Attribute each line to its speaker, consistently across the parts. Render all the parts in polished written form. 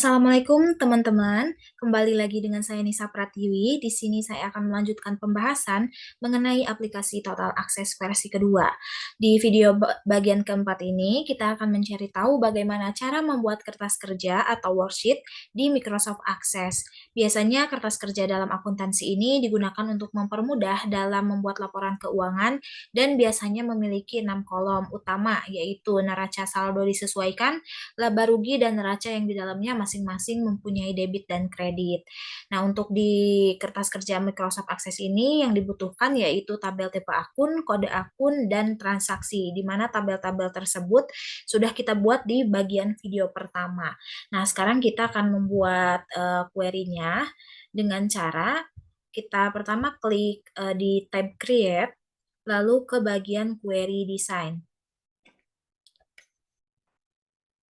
Speaker 1: Assalamualaikum teman-teman, kembali lagi dengan saya Nisa Pratiwi. Di sini saya akan melanjutkan pembahasan mengenai aplikasi Total Access versi kedua. Di video bagian keempat ini, kita akan mencari tahu bagaimana cara membuat kertas kerja atau worksheet di Microsoft Access. Biasanya kertas kerja dalam akuntansi ini digunakan untuk mempermudah dalam membuat laporan keuangan dan biasanya memiliki 6 kolom utama, yaitu neraca saldo disesuaikan, laba rugi, dan neraca yang di dalamnya masing-masing mempunyai debit dan kredit. Nah, untuk di kertas kerja Microsoft Access ini yang dibutuhkan yaitu tabel tipe akun, kode akun, dan transaksi, di mana tabel-tabel tersebut sudah kita buat di bagian video pertama. Nah, sekarang kita akan membuat query-nya dengan cara kita pertama klik di tab Create, lalu ke bagian Query Design.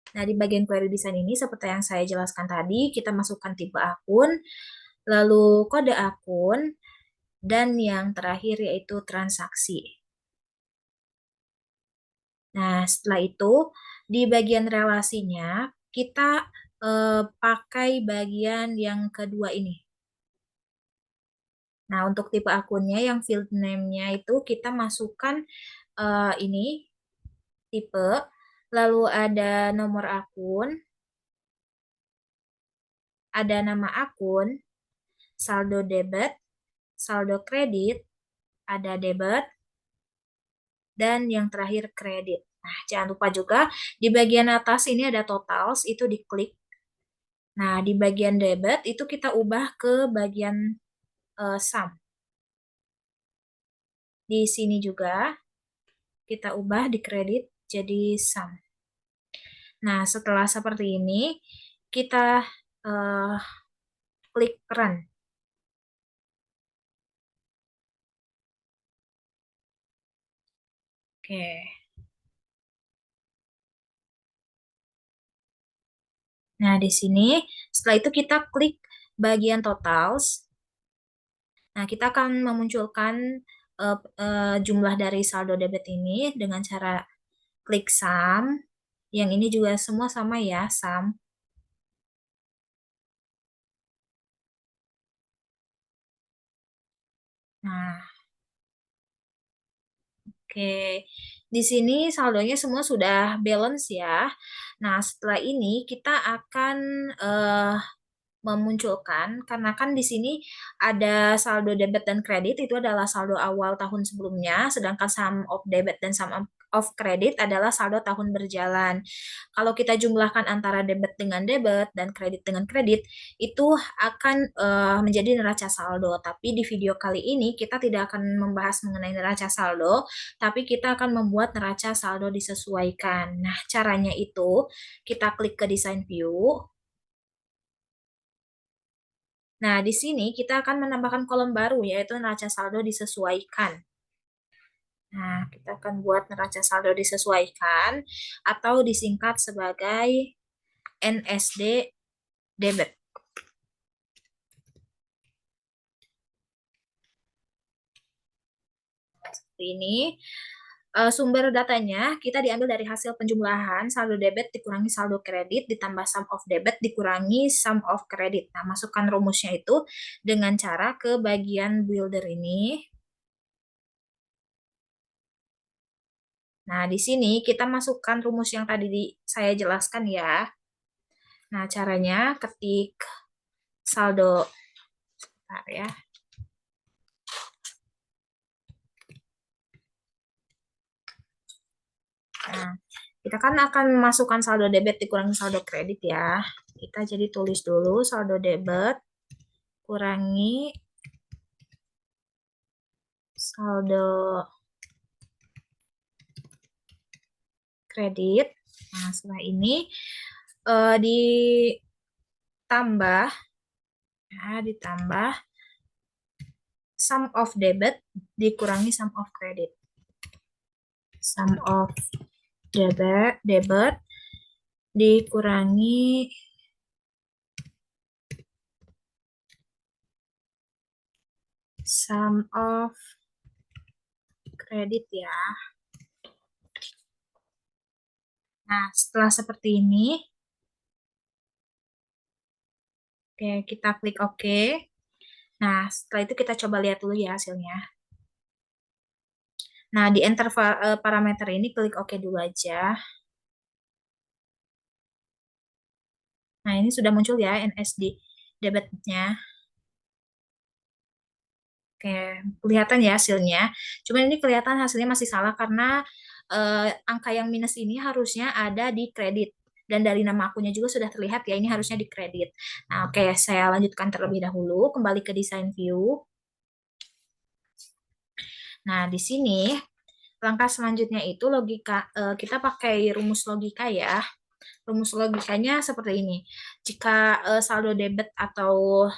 Speaker 1: Nah, di bagian query design ini, seperti yang saya jelaskan tadi, kita masukkan tipe akun, lalu kode akun, dan yang terakhir yaitu transaksi. Nah, setelah itu, di bagian relasinya, kita pakai bagian yang kedua ini. Nah, untuk tipe akunnya, yang field name-nya itu kita masukkan ini, tipe, lalu ada nomor akun, ada nama akun, saldo debit, saldo kredit, ada debit, dan yang terakhir kredit. Nah, jangan lupa juga di bagian atas ini ada totals, itu diklik. Nah, di bagian debit itu kita ubah ke bagian sum. Di sini juga kita ubah di kredit jadi sum. Nah, setelah seperti ini, kita klik run. Oke. Nah, di sini setelah itu kita klik bagian totals. Nah, kita akan memunculkan jumlah dari saldo debit ini dengan cara klik sum. Yang ini juga semua sama ya, sum. Nah, oke. Di sini saldonya semua sudah balance ya. Nah, setelah ini kita akan eh, memunculkan, karena kan di sini ada saldo debit dan kredit, itu adalah saldo awal tahun sebelumnya, sedangkan sum of debit dan sum of credit adalah saldo tahun berjalan. Kalau kita jumlahkan antara debit dengan debit dan kredit dengan kredit, itu akan menjadi neraca saldo. Tapi di video kali ini kita tidak akan membahas mengenai neraca saldo, tapi kita akan membuat neraca saldo disesuaikan. Nah, caranya itu kita klik ke design view. Nah, di sini kita akan menambahkan kolom baru, yaitu neraca saldo disesuaikan. Nah, kita akan buat neraca saldo disesuaikan, atau disingkat sebagai NSD debit. Seperti ini. Sumber datanya kita diambil dari hasil penjumlahan saldo debit dikurangi saldo kredit ditambah sum of debit dikurangi sum of kredit. Nah, masukkan rumusnya itu dengan cara ke bagian builder ini. Nah, di sini kita masukkan rumus yang tadi saya jelaskan ya. Nah, caranya ketik saldo, sebentar ya. Nah, kita kan akan memasukkan saldo debit dikurangi saldo kredit ya. Kita jadi tulis dulu saldo debit kurangi saldo kredit. Nah, setelah ini ditambah, ditambah sum of debit dikurangi sum of credit. Sum of debit dikurangi sum of credit ya. Nah, setelah seperti ini, Oke, kita klik OK. Nah, setelah itu kita coba lihat dulu ya hasilnya. Nah, di enter parameter ini klik OK dulu aja. Nah, ini sudah muncul ya NSD debitnya. Oke, kelihatan ya hasilnya. Cuman ini kelihatan hasilnya masih salah karena angka yang minus ini harusnya ada di kredit. Dan dari nama akunnya juga sudah terlihat ya, ini harusnya di kredit. Nah, oke, saya lanjutkan terlebih dahulu. Kembali ke design view. Nah, di sini langkah selanjutnya itu logika, kita pakai rumus logika ya. Rumus logikanya seperti ini. Jika saldo debit atau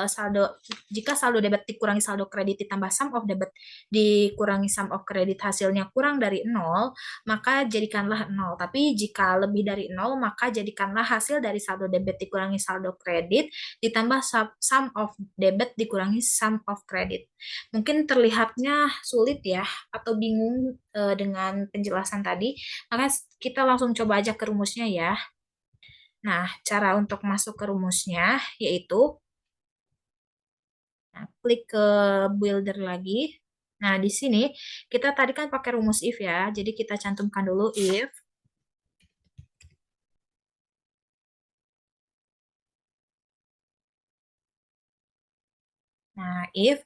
Speaker 1: saldo jika saldo debit dikurangi saldo kredit ditambah sum of debit dikurangi sum of kredit hasilnya kurang dari nol, maka jadikanlah nol. Tapi jika lebih dari nol, maka jadikanlah hasil dari saldo debit dikurangi saldo kredit ditambah sum of debit dikurangi sum of kredit. Mungkin terlihatnya sulit ya atau bingung dengan penjelasan tadi, maka kita langsung coba aja ke rumusnya ya. Nah, cara untuk masuk ke rumusnya yaitu klik ke builder lagi. Nah, di sini kita tadi kan pakai rumus if ya. Jadi kita cantumkan dulu if. Nah, if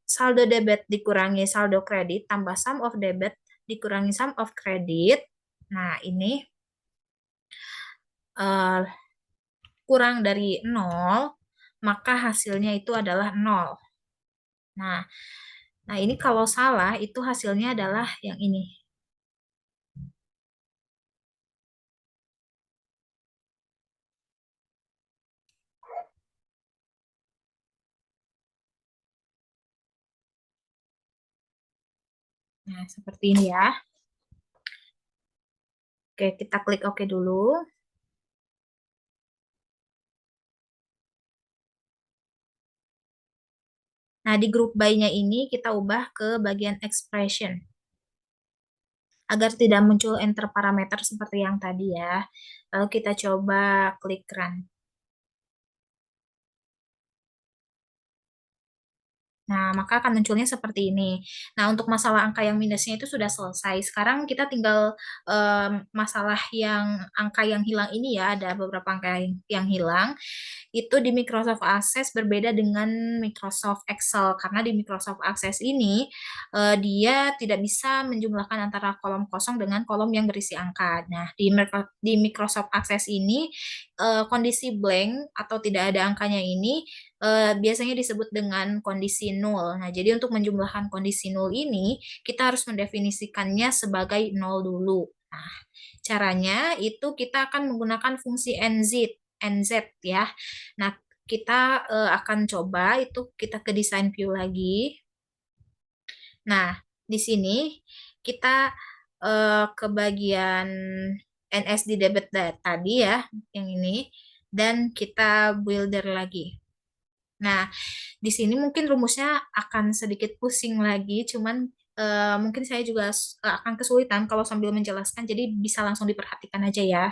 Speaker 1: saldo debit dikurangi saldo kredit tambah sum of debit dikurangi sum of kredit. Nah, ini eh, kurang dari nol, maka hasilnya itu adalah nol. Nah, nah ini kalau salah itu hasilnya adalah yang ini. Nah, seperti ini ya. Oke, kita klik OK dulu. Nah, di group by-nya ini kita ubah ke bagian expression agar tidak muncul enter parameter seperti yang tadi ya. Lalu kita coba klik run. Nah, maka akan munculnya seperti ini. Nah, untuk masalah angka yang minusnya itu sudah selesai. Sekarang kita tinggal masalah yang angka yang hilang ini ya, ada beberapa angka yang hilang. Itu di Microsoft Access berbeda dengan Microsoft Excel karena di Microsoft Access ini dia tidak bisa menjumlahkan antara kolom kosong dengan kolom yang berisi angka. Nah, di Microsoft Access ini kondisi blank atau tidak ada angkanya ini biasanya disebut dengan kondisi nol. Nah, jadi untuk menjumlahkan kondisi nol ini kita harus mendefinisikannya sebagai nol dulu. Nah, caranya itu kita akan menggunakan fungsi NZ ya. Nah, kita akan coba itu kita ke design view lagi. Nah, di sini kita ke bagian NSD debit tadi ya, yang ini, dan kita builder lagi. Nah, di sini mungkin rumusnya akan sedikit pusing lagi, cuman mungkin saya juga akan kesulitan kalau sambil menjelaskan, jadi bisa langsung diperhatikan aja ya.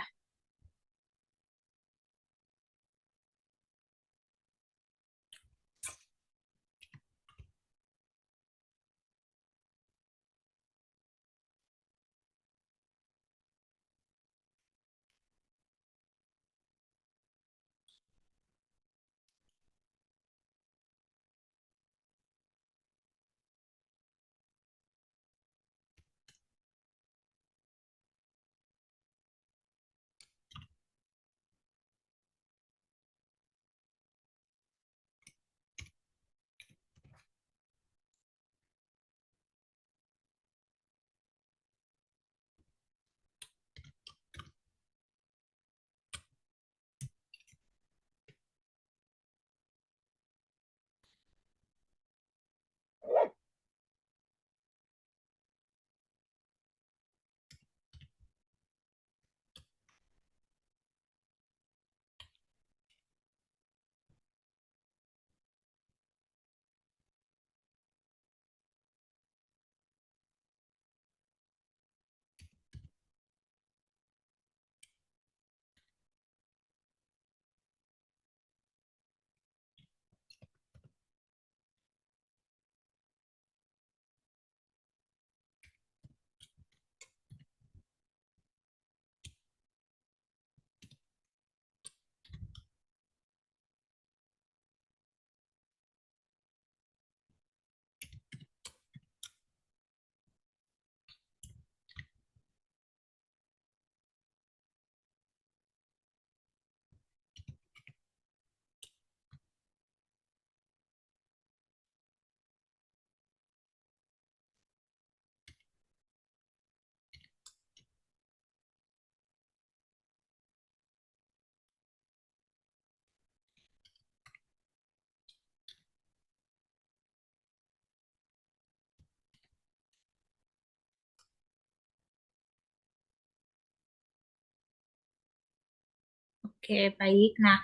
Speaker 1: Oke, baik. Nah,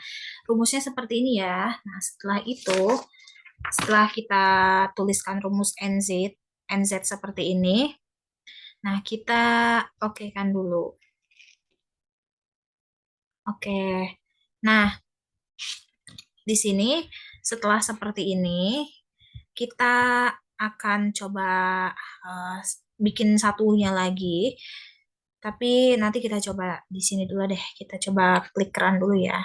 Speaker 1: rumusnya seperti ini ya. Nah, setelah itu, setelah kita tuliskan rumus NZ seperti ini, nah kita oke kan dulu. Oke. Nah, di sini setelah seperti ini, kita akan coba eh, bikin satunya lagi. Tapi nanti kita coba di sini dulu deh. Kita coba klik run dulu ya.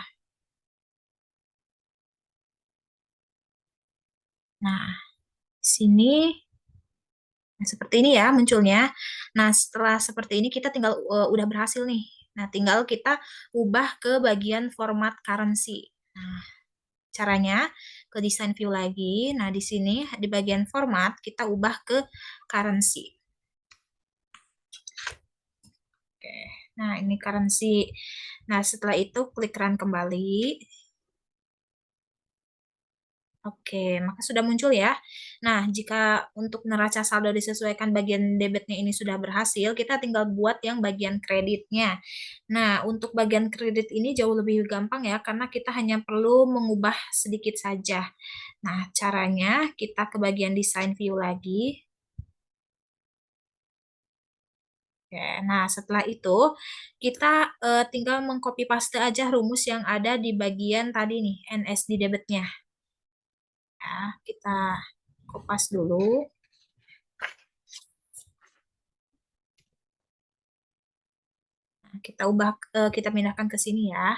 Speaker 1: Nah, di sini nah, seperti ini ya munculnya. Nah, setelah seperti ini kita tinggal udah berhasil nih. Nah, tinggal kita ubah ke bagian format currency. Nah, caranya ke design view lagi. Nah, di sini di bagian format kita ubah ke currency. Oke. Nah, ini currency. Nah, setelah itu klik run kembali. Oke, maka sudah muncul ya. Nah, jika untuk neraca saldo disesuaikan bagian debitnya ini sudah berhasil, kita tinggal buat yang bagian kreditnya. Nah, untuk bagian kredit ini jauh lebih gampang ya, karena kita hanya perlu mengubah sedikit saja. Nah, caranya kita ke bagian design view lagi. Oke, nah setelah itu kita tinggal mengcopy paste aja rumus yang ada di bagian tadi nih, NSD debitnya. Ya, kita kopas dulu. Nah, kita ubah, kita pindahkan ke sini ya.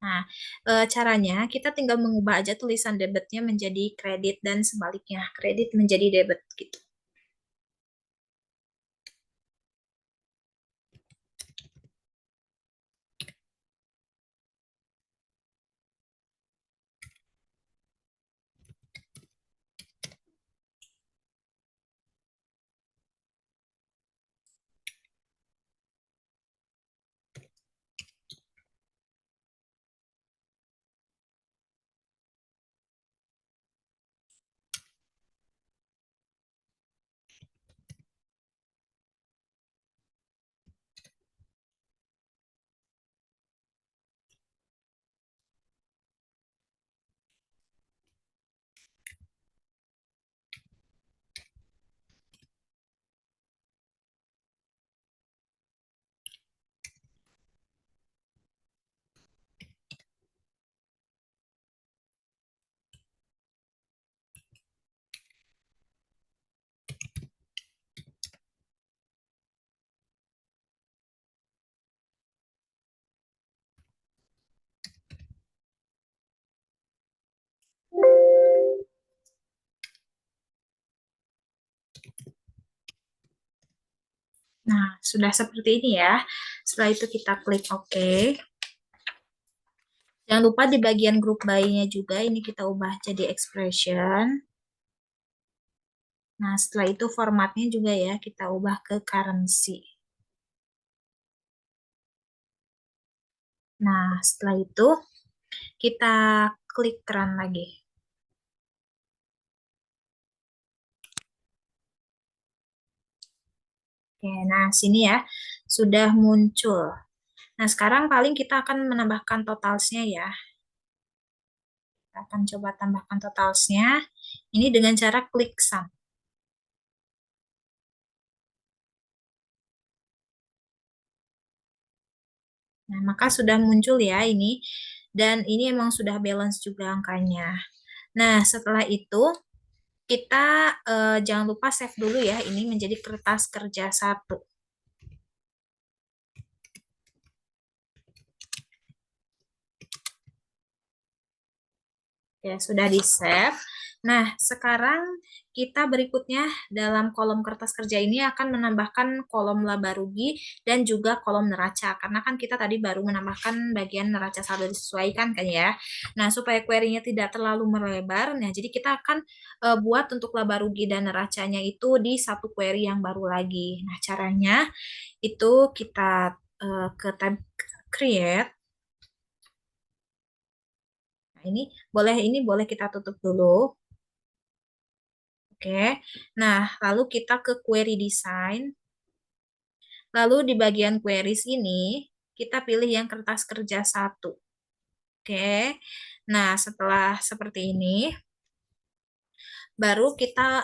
Speaker 1: Nah, caranya kita tinggal mengubah aja tulisan debitnya menjadi kredit dan sebaliknya, kredit menjadi debit gitu. Nah, sudah seperti ini ya. Setelah itu kita klik OK. Jangan lupa di bagian group by-nya juga ini kita ubah jadi expression. Nah, setelah itu formatnya juga ya kita ubah ke currency. Nah, setelah itu kita klik run lagi. Oke, nah sini ya sudah muncul. Nah, sekarang paling kita akan menambahkan totalsnya ya. Kita akan coba tambahkan totalsnya. Ini dengan cara klik sum. Nah, maka sudah muncul ya ini. Dan ini emang sudah balance juga angkanya. Nah, setelah itu kita jangan lupa save dulu ya. Ini menjadi kertas kerja 1. Ya, sudah di-save. Nah, sekarang kita berikutnya dalam kolom kertas kerja ini akan menambahkan kolom laba rugi dan juga kolom neraca. Karena kan kita tadi baru menambahkan bagian neraca saldo disesuaikan kan ya. Nah, supaya query-nya tidak terlalu melebar, nah jadi kita akan buat untuk laba rugi dan neracanya itu di satu query yang baru lagi. Nah, caranya itu kita ke tab create. Nah, ini boleh kita tutup dulu. Oke. Nah, lalu kita ke query design. Lalu di bagian queries ini, kita pilih yang kertas kerja 1. Oke. Nah, setelah seperti ini, baru kita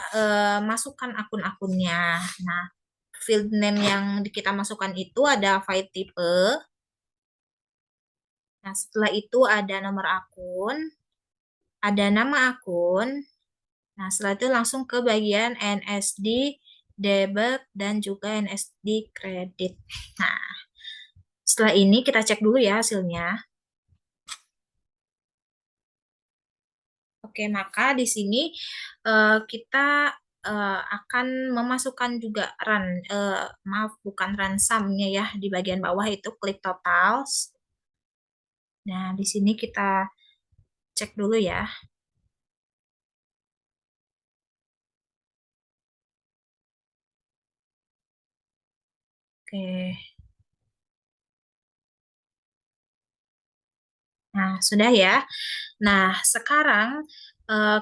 Speaker 1: masukkan akun-akunnya. Nah, field name yang kita masukkan itu ada file type. Nah, setelah itu ada nomor akun, ada nama akun. Nah, setelah itu langsung ke bagian NSD debit dan juga NSD kredit. Nah, setelah ini kita cek dulu ya hasilnya. Oke, maka di sini kita akan memasukkan juga maaf bukan run sum-nya ya, di bagian bawah itu klik totals. Nah, di sini kita cek dulu ya. Oke. Nah, sudah ya. Nah, sekarang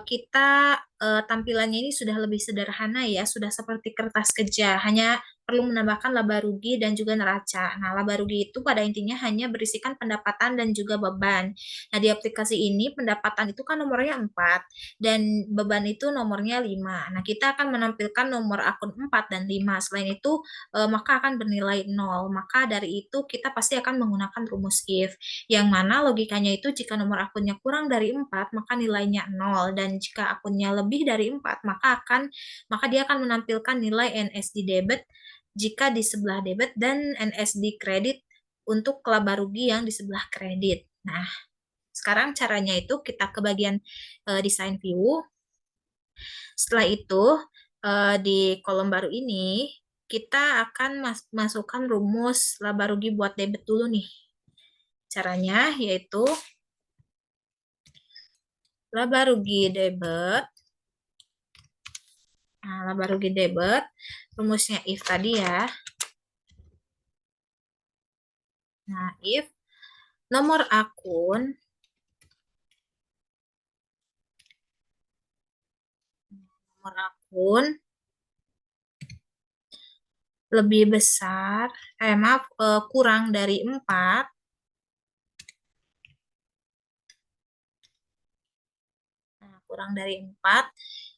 Speaker 1: kita tampilannya ini sudah lebih sederhana ya, sudah seperti kertas kerja, hanya perlu menambahkan laba rugi dan juga neraca. Nah, laba rugi itu pada intinya hanya berisikan pendapatan dan juga beban. Nah, di aplikasi ini pendapatan itu kan nomornya 4 dan beban itu nomornya 5. Nah, kita akan menampilkan nomor akun 4 dan 5. Selain itu, maka akan bernilai 0. Maka dari itu kita pasti akan menggunakan rumus if, yang mana logikanya itu jika nomor akunnya kurang dari 4, maka nilainya 0, dan jika akunnya lebih dari 4, maka dia akan menampilkan nilai NSD debit jika di sebelah debit dan NSD kredit untuk laba rugi yang di sebelah kredit. Nah, sekarang caranya itu kita ke bagian design view. Setelah itu di kolom baru ini kita akan masukkan rumus laba rugi buat debit dulu nih. Caranya yaitu laba rugi debit. Nah, laba rugi debit, rumusnya if tadi ya. Nah, if nomor akun lebih besar, maaf, kurang dari 4, nah, kurang dari 4,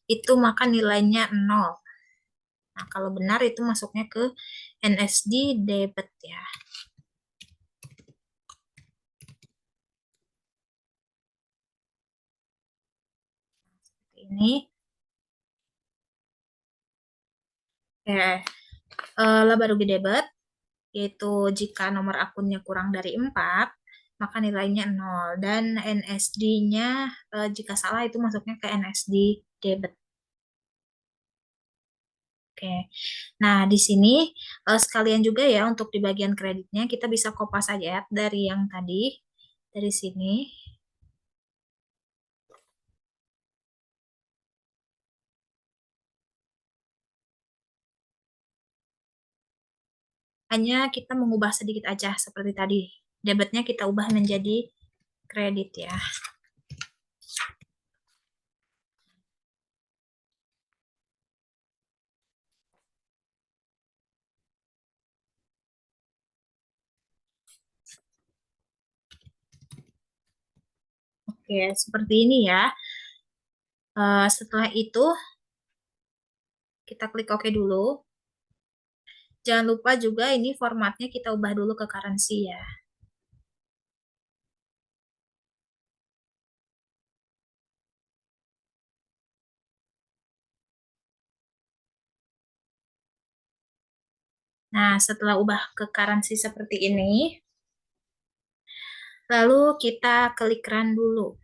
Speaker 1: itu maka nilainya 0. Nah, kalau benar itu masuknya ke NSD debit ya. Seperti ini. Oke, laba rugi debit, yaitu jika nomor akunnya kurang dari 4, maka nilainya 0. Dan NSD-nya jika salah itu masuknya ke NSD debit. Oke. Nah, di sini sekalian juga ya untuk di bagian kreditnya kita bisa kopas aja ya dari yang tadi, dari sini. Hanya kita mengubah sedikit aja seperti tadi. Debitnya kita ubah menjadi kredit ya. Oke, seperti ini ya. Setelah itu kita klik OK dulu. Jangan lupa juga ini formatnya kita ubah dulu ke currency ya. Nah, setelah ubah ke currency seperti ini, lalu kita klik run dulu.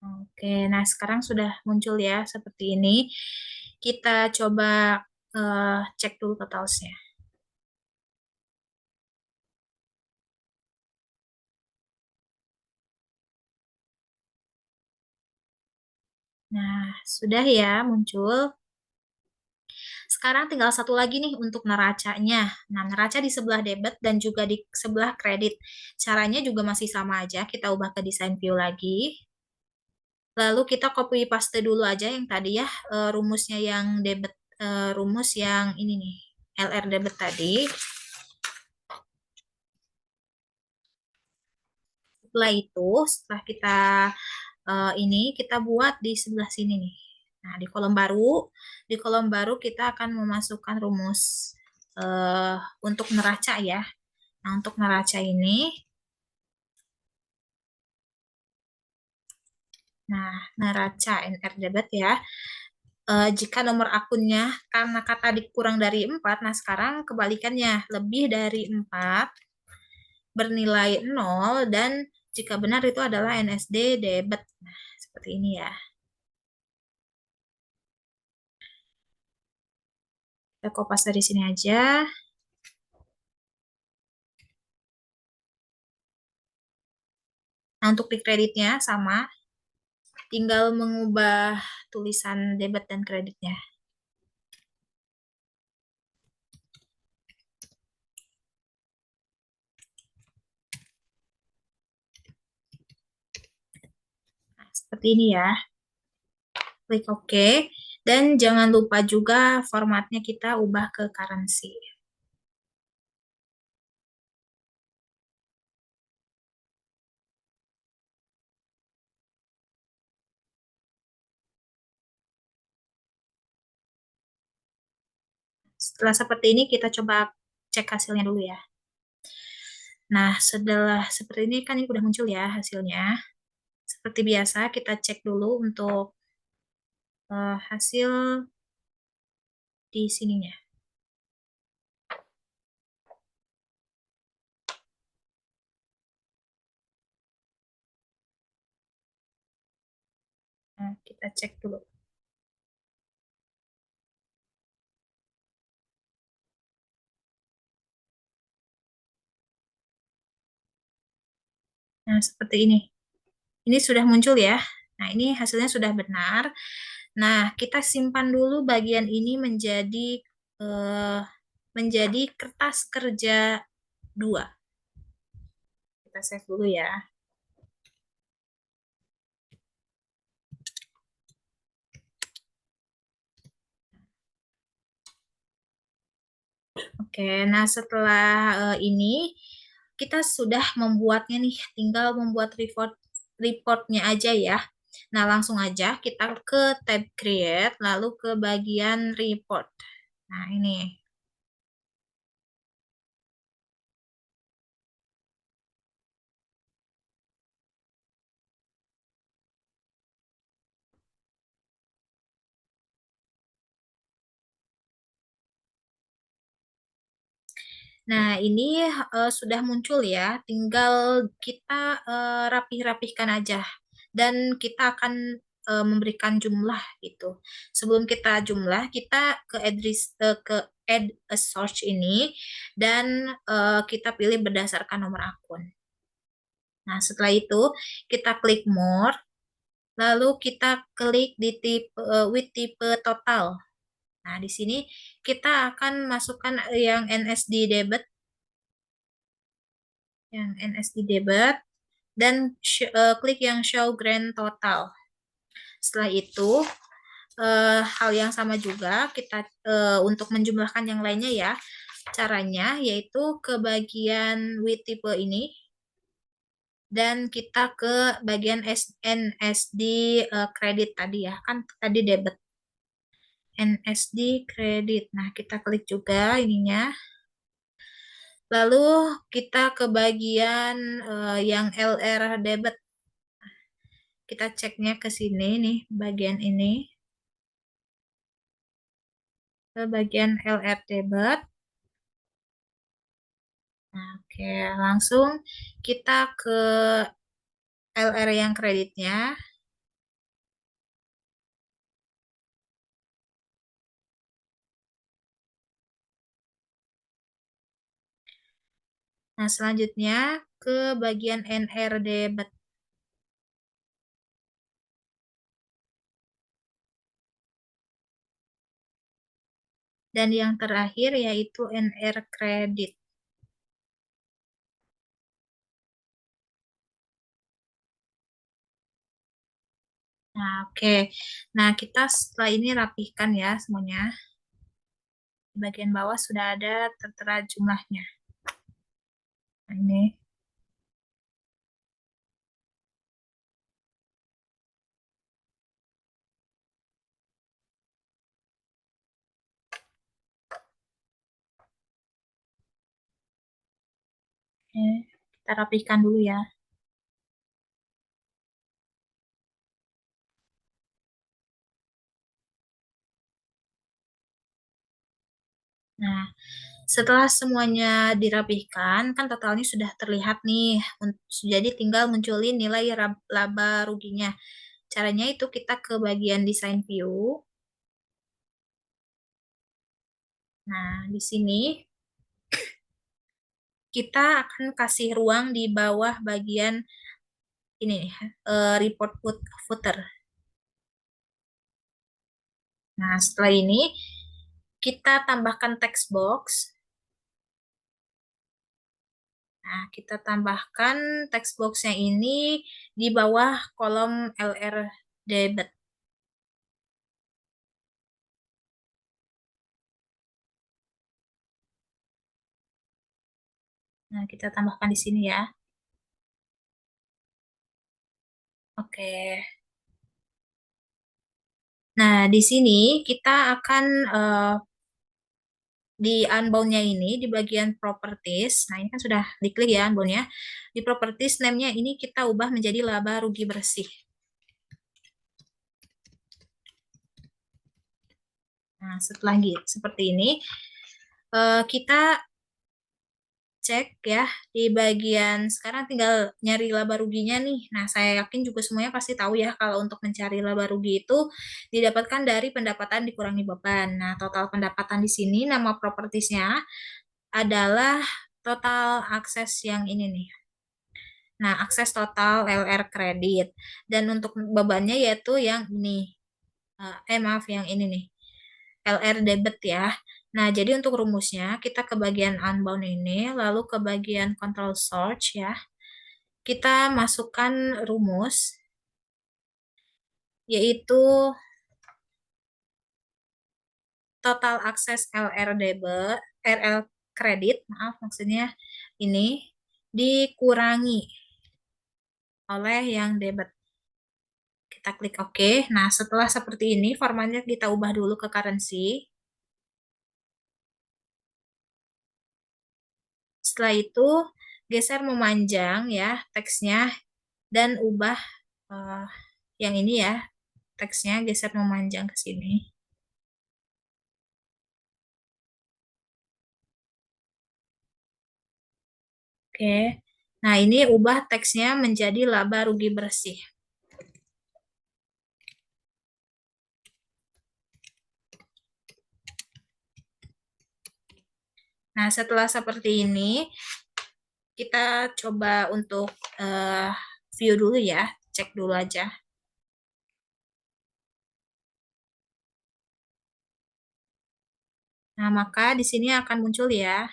Speaker 1: Oke, nah sekarang sudah muncul ya seperti ini. Kita coba cek dulu totalsnya. Nah, sudah ya muncul. Sekarang tinggal satu lagi nih untuk neracanya. Nah, neraca di sebelah debit dan juga di sebelah kredit. Caranya juga masih sama aja, kita ubah ke design view lagi. Lalu kita copy paste dulu aja yang tadi ya, rumusnya yang debit rumus yang ini nih, LR debit tadi. Setelah itu, setelah kita ini kita buat di sebelah sini nih. Nah, di kolom baru kita akan memasukkan rumus eh, untuk neraca ya. Nah, untuk neraca ini, nah, neraca NR debit ya. Jika nomor akunnya karena kata dikurang dari 4, nah sekarang kebalikannya, lebih dari 4 bernilai 0 dan jika benar itu adalah NSD debit. Nah, seperti ini ya. Kita kopas dari sini aja. Nah, untuk di kreditnya sama, tinggal mengubah tulisan debit dan kreditnya. Nah, seperti ini ya. Klik OK. Dan jangan lupa juga formatnya kita ubah ke currency. Setelah seperti ini, kita coba cek hasilnya dulu ya. Nah, setelah seperti ini kan ini udah muncul ya hasilnya. Seperti biasa, kita cek dulu untuk hasil di sininya. Nah, kita cek dulu. Nah, seperti ini. Ini sudah muncul ya. Nah, ini hasilnya sudah benar. Nah, kita simpan dulu bagian ini eh, menjadi kertas kerja 2. Kita save dulu ya. Oke, nah setelah ini kita sudah membuatnya nih, tinggal membuat reportnya aja ya. Nah, langsung aja kita ke tab create, lalu ke bagian report. Nah, ini. Nah, ini sudah muncul ya, tinggal kita rapih-rapihkan aja. Dan kita akan memberikan jumlah gitu. Sebelum kita jumlah, kita ke add a source ini dan kita pilih berdasarkan nomor akun. Nah, setelah itu kita klik more, lalu kita klik di tipe with tipe total. Nah, di sini kita akan masukkan yang NSD debit dan klik yang show grand total. Setelah itu hal yang sama juga kita untuk menjumlahkan yang lainnya ya. Caranya yaitu ke bagian with tipe ini dan kita ke bagian NSD kredit tadi ya. Kan tadi debit. NSD kredit. Nah, kita klik juga ininya. Lalu kita ke bagian yang LR debit. Kita ceknya ke sini nih, bagian ini. Ke bagian LR debit. Nah, oke, langsung kita ke LR yang kreditnya. Nah, selanjutnya ke bagian NR debit. Dan yang terakhir yaitu NR kredit. Nah, oke. Nah, kita setelah ini rapihkan ya semuanya. Di bagian bawah sudah ada tertera jumlahnya. Nah, ini. Oke, kita rapihkan dulu ya. Nah, setelah semuanya dirapihkan, kan totalnya sudah terlihat nih. Jadi tinggal munculin nilai laba ruginya. Caranya itu kita ke bagian design view. Nah, di sini kita akan kasih ruang di bawah bagian ini nih, report footer. Nah, setelah ini kita tambahkan text box. Nah, kita tambahkan text box-nya ini di bawah kolom LR debit. Nah, kita tambahkan di sini ya. Oke. Nah, di sini kita akan di unbound-nya ini di bagian properties. Nah, ini kan sudah diklik ya unbound-nya. Di properties name-nya ini kita ubah menjadi laba rugi bersih. Nah, setelah gitu seperti ini, kita cek ya di bagian sekarang tinggal nyari laba ruginya nih. Nah, saya yakin juga semuanya pasti tahu ya kalau untuk mencari laba rugi itu didapatkan dari pendapatan dikurangi beban. Nah, total pendapatan di sini nama propertiesnya adalah total akses yang ini nih. Nah, akses total LR kredit. Dan untuk bebannya yaitu yang ini. Maaf yang ini nih. LR debit ya. Nah, jadi untuk rumusnya kita ke bagian unbound ini, lalu ke bagian control search ya. Kita masukkan rumus yaitu total akses LR debit, RL kredit, maaf maksudnya ini dikurangi oleh yang debit. Kita klik OK. Nah, setelah seperti ini, formatnya kita ubah dulu ke currency. Setelah itu, geser memanjang ya teksnya dan ubah eh, yang ini ya, teksnya geser memanjang ke sini. Oke. Nah, ini ubah teksnya menjadi laba rugi bersih. Nah, setelah seperti ini, kita coba untuk eh, view dulu ya, cek dulu aja. Nah, maka di sini akan muncul ya.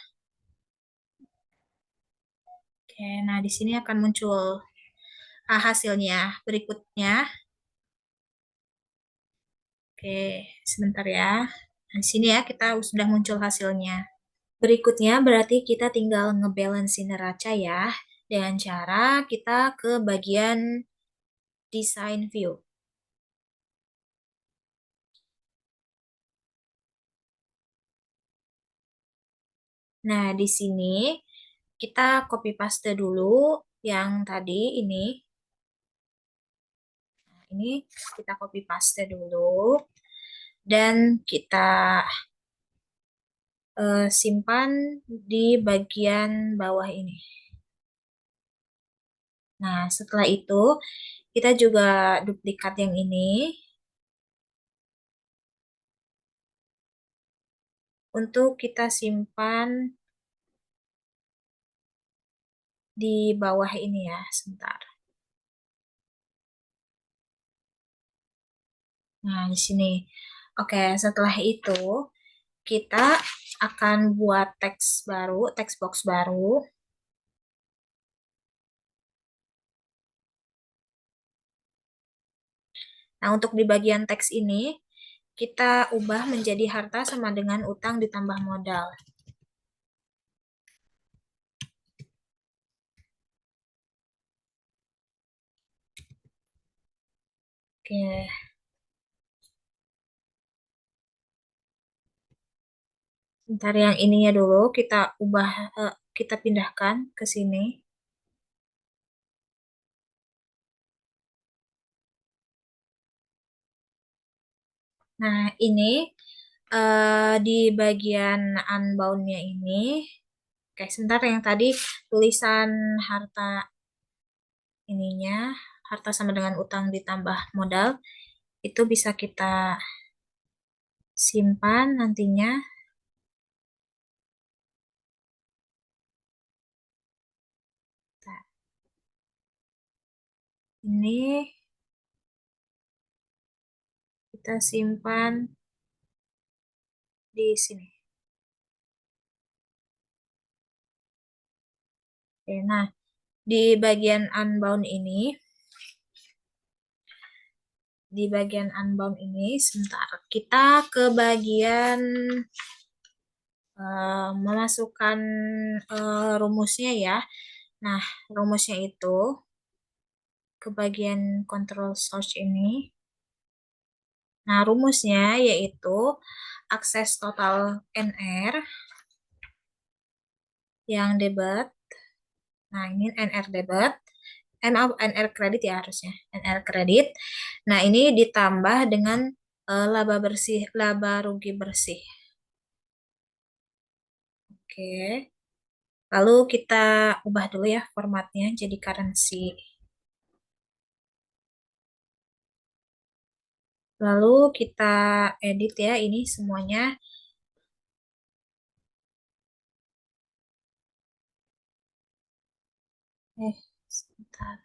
Speaker 1: Oke, nah di sini akan muncul hasilnya berikutnya. Oke, sebentar ya. Nah, di sini ya kita sudah muncul hasilnya. Berikutnya berarti kita tinggal ngebalance neraca ya dengan cara kita ke bagian design view. Nah, di sini kita copy paste dulu yang tadi ini. Nah, ini kita copy paste dulu dan kita simpan di bagian bawah ini. Nah, setelah itu kita juga duplikat yang ini untuk kita simpan di bawah ini ya, sebentar. Nah, di sini. Oke, setelah itu kita akan buat teks baru, teks box baru. Nah, untuk di bagian teks ini kita ubah menjadi harta sama dengan utang ditambah modal. Oke, ntar yang ininya dulu kita ubah, kita pindahkan ke sini. Nah, ini di bagian unbound-nya ini, oke, sebentar yang tadi tulisan harta ininya, harta sama dengan utang ditambah modal, itu bisa kita simpan nantinya. Nah, ini kita simpan di sini. Oke, nah, di bagian unbound ini, sebentar, kita ke bagian memasukkan rumusnya ya. Nah, rumusnya itu ke bagian control source ini. Nah, rumusnya yaitu akses total NR yang debit. Nah, ini NR debit. Maaf, NR kredit ya harusnya. NR kredit. Nah, ini ditambah dengan laba bersih, laba rugi bersih. Oke. Lalu kita ubah dulu ya formatnya jadi currency. Lalu kita edit ya ini semuanya. Sebentar.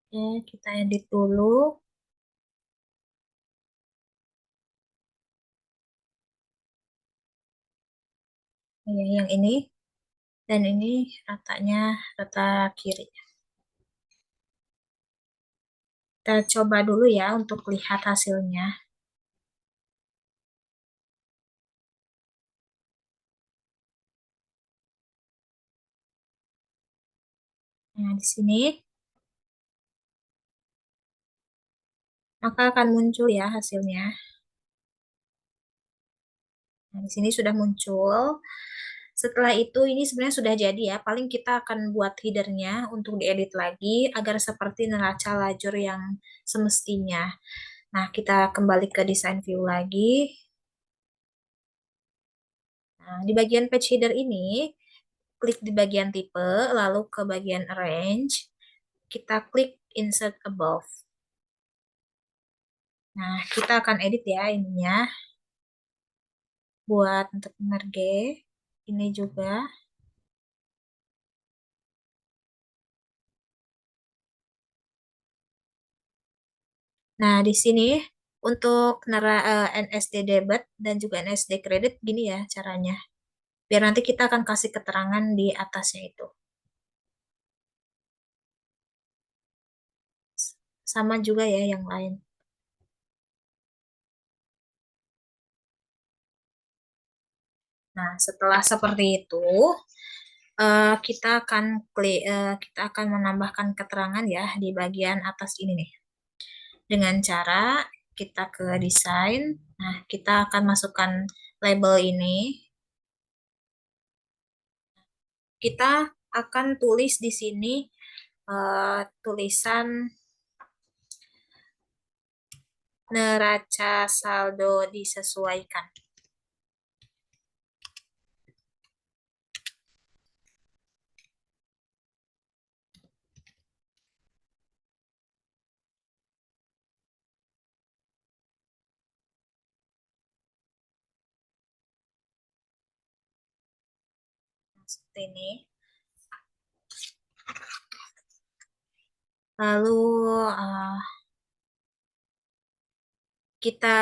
Speaker 1: Oke, kita edit dulu. Ya, yang ini. Dan ini ratanya rata kiri. Kita coba dulu ya untuk lihat hasilnya. Nah, di sini maka akan muncul ya hasilnya. Nah, di sini sudah muncul. Setelah itu ini sebenarnya sudah jadi ya. Paling kita akan buat headernya untuk diedit lagi agar seperti neraca lajur yang semestinya. Nah, kita kembali ke design view lagi. Nah, di bagian page header ini, klik di bagian tipe, lalu ke bagian arrange, kita klik insert above. Nah, kita akan edit ya ininya. Buat untuk merge, ini juga. Nah, di sini untuk NSD debit dan juga NSD kredit gini ya caranya. Biar nanti kita akan kasih keterangan di atasnya itu. Sama juga ya yang lain. Nah, setelah seperti itu, kita akan menambahkan keterangan ya di bagian atas ini nih. Dengan cara kita ke desain. Nah, kita akan masukkan label ini. Kita akan tulis di sini tulisan neraca saldo disesuaikan. Seperti ini. Lalu kita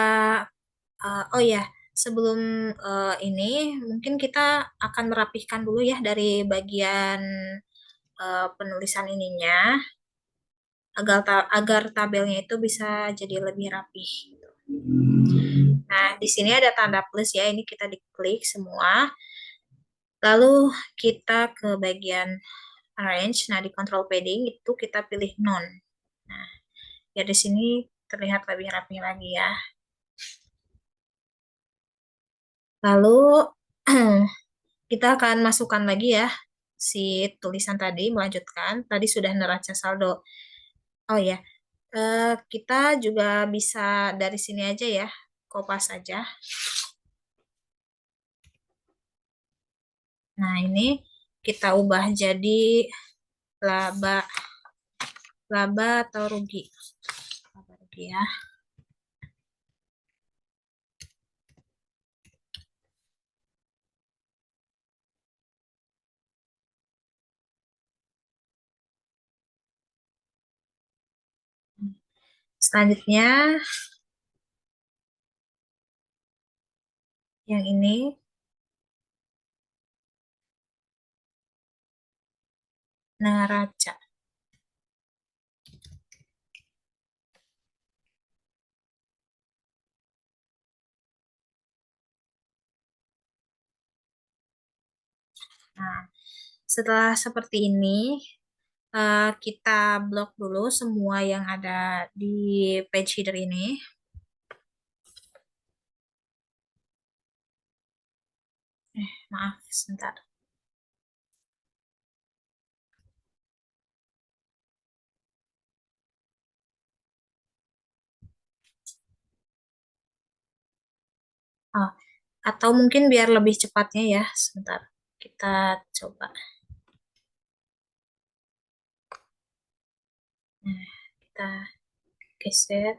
Speaker 1: Oh ya, sebelum ini mungkin kita akan merapihkan dulu ya dari bagian penulisan ininya agar tabelnya itu bisa jadi lebih rapih. Nah, di sini ada tanda plus ya, ini kita diklik semua. Lalu kita ke bagian arrange. Nah, di control padding itu kita pilih none. Nah, ya di sini terlihat lebih rapi lagi ya. Lalu kita akan masukkan lagi ya si tulisan tadi, melanjutkan. Tadi sudah neraca saldo. Oh ya, kita juga bisa dari sini aja ya, kopas aja. Nah, ini kita ubah jadi laba, laba atau rugi. Laba rugi ya. Selanjutnya, yang ini neraca. Nah, setelah seperti ini, kita blok dulu semua yang ada di page header ini. Maaf, sebentar. Oh, atau mungkin biar lebih cepatnya ya, sebentar. Kita coba. Nah, kita geser.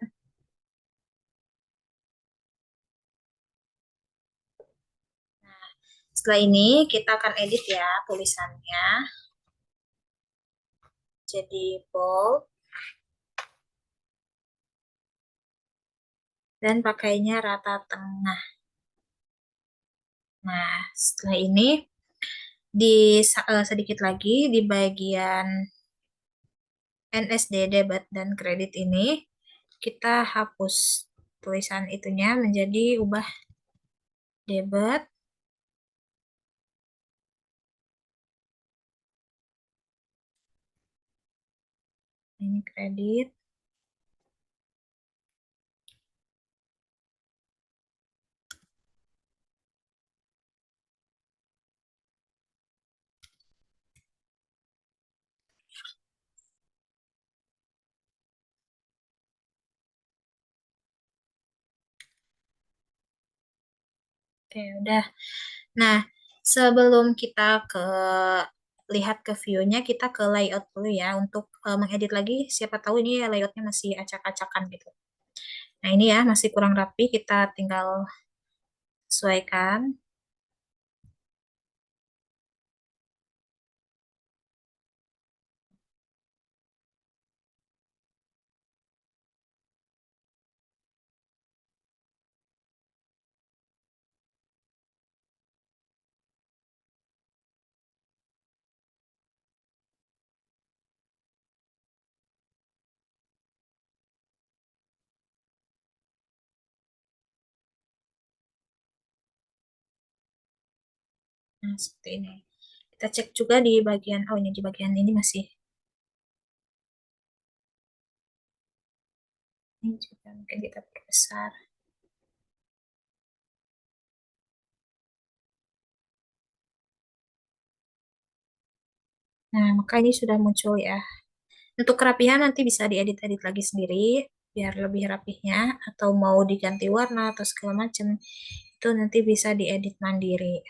Speaker 1: Setelah ini kita akan edit ya tulisannya. Jadi bold dan pakainya rata tengah. Nah, setelah ini sedikit lagi di bagian NSD debit dan kredit ini kita hapus tulisan itunya menjadi ubah debit ini kredit. Oke, udah. Nah, sebelum kita lihat ke view-nya, kita ke layout dulu ya untuk mengedit lagi. Siapa tahu ini layoutnya masih acak-acakan gitu. Nah, ini ya masih kurang rapi, kita tinggal sesuaikan. Nah, seperti ini. Kita cek juga di bagian, oh ini di bagian ini masih, ini juga mungkin kita perbesar. Nah, maka ini sudah muncul ya. Untuk kerapihan nanti bisa diedit-edit lagi sendiri biar lebih rapihnya atau mau diganti warna atau segala macam itu nanti bisa diedit mandiri.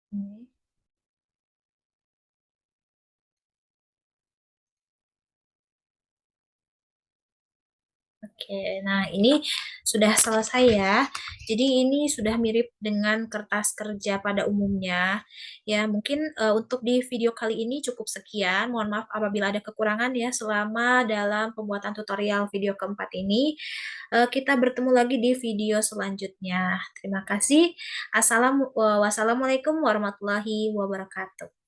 Speaker 1: Ini. Oke, nah ini sudah selesai ya. Jadi ini sudah mirip dengan kertas kerja pada umumnya. Ya, mungkin untuk di video kali ini cukup sekian. Mohon maaf apabila ada kekurangan ya selama dalam pembuatan tutorial video keempat ini. Kita bertemu lagi di video selanjutnya. Terima kasih. Wassalamualaikum warahmatullahi wabarakatuh.